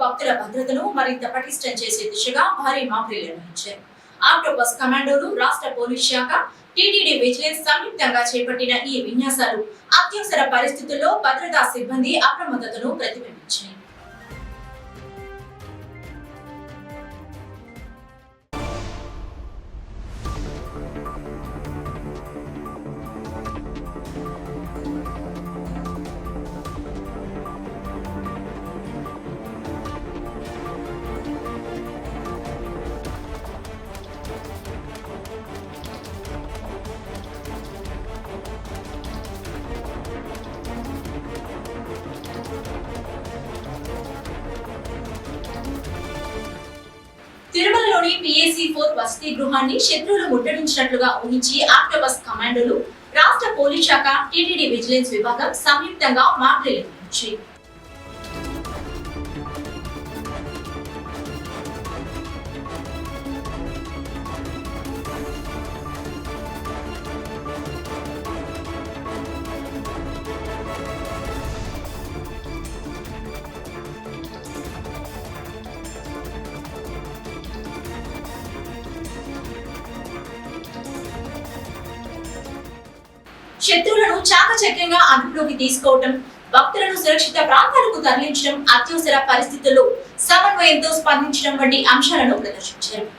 భక్తుల భద్రతను మరింత పటిష్టం చేసే దిశగా భారీ మాక్డ్రిల్ నిర్వహించారు. ఆక్టోపస్ కమాండోలు, రాష్ట్ర పోలీస్ శాఖ, టీటీడీ విజిలెన్స్ సంయుక్తంగా చేపట్టిన ఈ విన్యాసాలు అత్యవసర పరిస్థితుల్లో భద్రతా సిబ్బంది అప్రమత్తతను ప్రతిబింబించాయి. తిరుమలలోని PAC-4 వసతి గృహాన్ని శత్రువులు ముట్టడించినట్లుగా ఊహించి ఆక్టోపస్ కమాండోలు, రాష్ట్ర పోలీస్ శాఖ, టీటీడీ విజిలెన్స్ విభాగం సంయుక్తంగా మాక్డ్రిల్ నిర్వహించాయి. శత్రువులను చాకచక్యంగా అదుపులోకి తీసుకోవటం, భక్తులను సురక్షిత ప్రాంతాలకు తరలించడం, అత్యవసర పరిస్థితుల్లో సమన్వయంతో స్పందించడం వంటి అంశాలను ప్రదర్శించారు.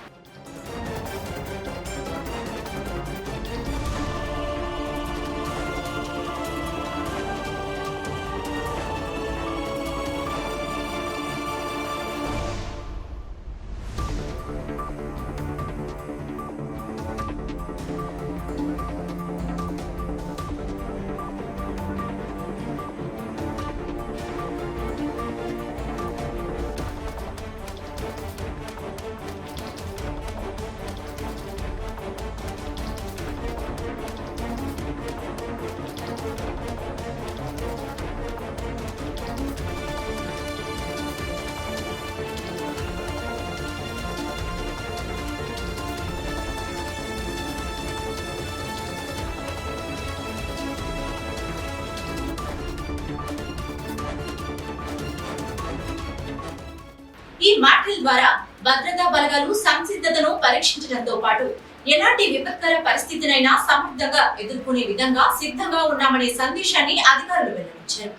ఈ మాక్డ్రిల్ ద్వారా భద్రతా బలగాలు సంసిద్ధతను పరీక్షించడంతో పాటు ఎలాంటి విపత్కర పరిస్థితినైనా సమర్థంగా ఎదుర్కొనే విధంగా సిద్ధంగా ఉన్నామనే సందేశాన్ని అధికారులు వెల్లడించారు.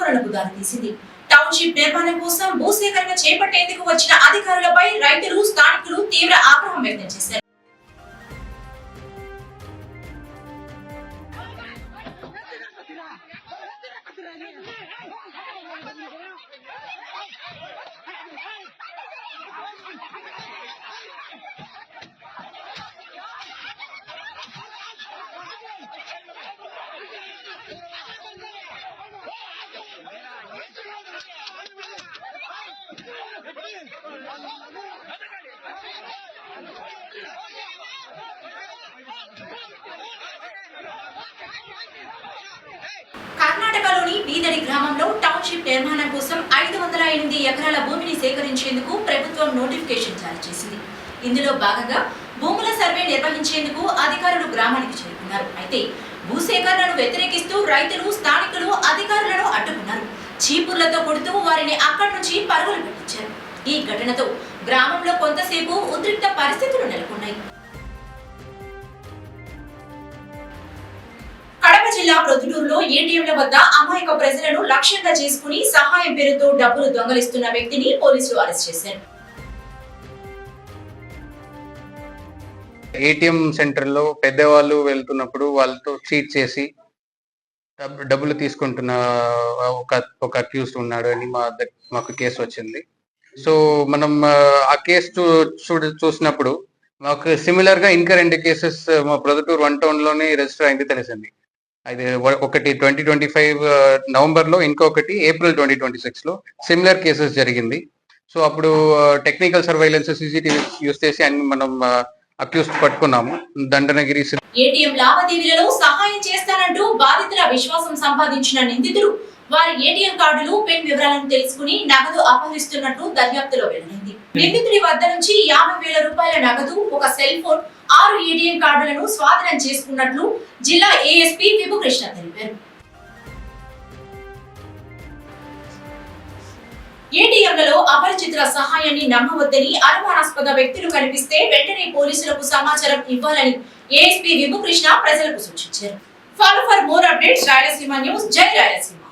ఆందోళనకు దారితీసింది. టౌన్షిప్ నిర్మాణం కోసం భూసేకరణ చేపట్టేందుకు వచ్చిన అధికారులపై రైతులు, స్థానికులు తీవ్ర ఆగ్రహం వ్యక్తం చేశారు. కర్ణాటకలోని బీదడి గ్రామంలో టౌన్షిప్ నిర్మాణం కోసం 508 ఎకరాల భూమిని సేకరించేందుకు ప్రభుత్వం నోటిఫికేషన్ జారీ చేసింది. ఇందులో భాగంగా భూముల సర్వే నిర్వహించేందుకు అధికారులు గ్రామానికి చేరుకున్నారు. అయితే భూసేకరణను వ్యతిరేకిస్తూ రైతులు, స్థానికులు అధికారులను అడ్డుకున్నారు. చీపుర్లతో కొడుతూ వారిని అక్కడి నుంచి పరుగులు పెట్టించారు. ఈ ఘటనతో గ్రామంలో కొంతసేపు ఉద్రిక్త పరిస్థితులు నెలకొన్నాయి. కడప జిల్లా ప్రొద్దుటూరులో ఏటీఎంల వద్ద అమాయక ప్రజలను లక్ష్యంగా చేసుకుని సహాయం పేరుతో డబ్బులు దొంగలిస్తున్న వ్యక్తిని పోలీసులు అరెస్ట్ చేశారు. ఏటీఎం సెంటర్లో పెద్దవాళ్ళు వెళ్తున్నప్పుడు వాళ్ళతో చీట్ చేసి డబ్బులు తీసుకుంటున్న ఒక అక్యూజ్డ్ ఉన్నాడు అని మాకు కేసు వచ్చింది. సో మనం ఆ కేసు చూసినప్పుడు మాకు సిమిలర్ గా ఇంకా 2 కేసెస్ మా ప్రొద్దుటూరు 1 టౌన్ లోనే రిజిస్టర్ అయింది తెలిసింది. అయితే ఒకటి 2025 నవంబర్ లో, ఇంకొకటి ఏప్రిల్ 2026 లో సిమిలర్ కేసెస్ జరిగింది. సో అప్పుడు టెక్నికల్ సర్వైలెన్స్, CCTV యూస్ చేసి అన్ని మనం అక్యూజ్ పట్టుకున్నాము. దండనగిరి ఏటీఎం లావాదేవీలలో సహాయం చేస్తానంటూ బాధితుల విశ్వాసం సంపాదించిన నిందితులు వారి ఏటీఎం కార్డులు, పిన్ వివరాలను తెలుసుకుని నగదు అపహరిస్తున్నట్టు దర్యాప్తులో వెల్లడైంది. నిందితుడి వద్ద నుంచి 50,000 రూపాయల నగదు, ఒక సెల్ ఫోన్, 6 ఏటీఎం కార్డులను స్వాధీనం చేసుకున్నట్లు జిల్లా ASP విభుకృష్ణ తెలిపారు. ఏటీఎంలలో అపరిచితుల సహాయాన్ని నమ్మవద్దని, అనుమానాస్పద వ్యక్తులు కనిపిస్తే వెంటనే పోలీసులకు సమాచారం ఇవ్వాలని ASP విభుకృష్ణ ప్రజలకు సూచించారు. Follow for more updates Rayalaseema news. జై రాయలసీమ.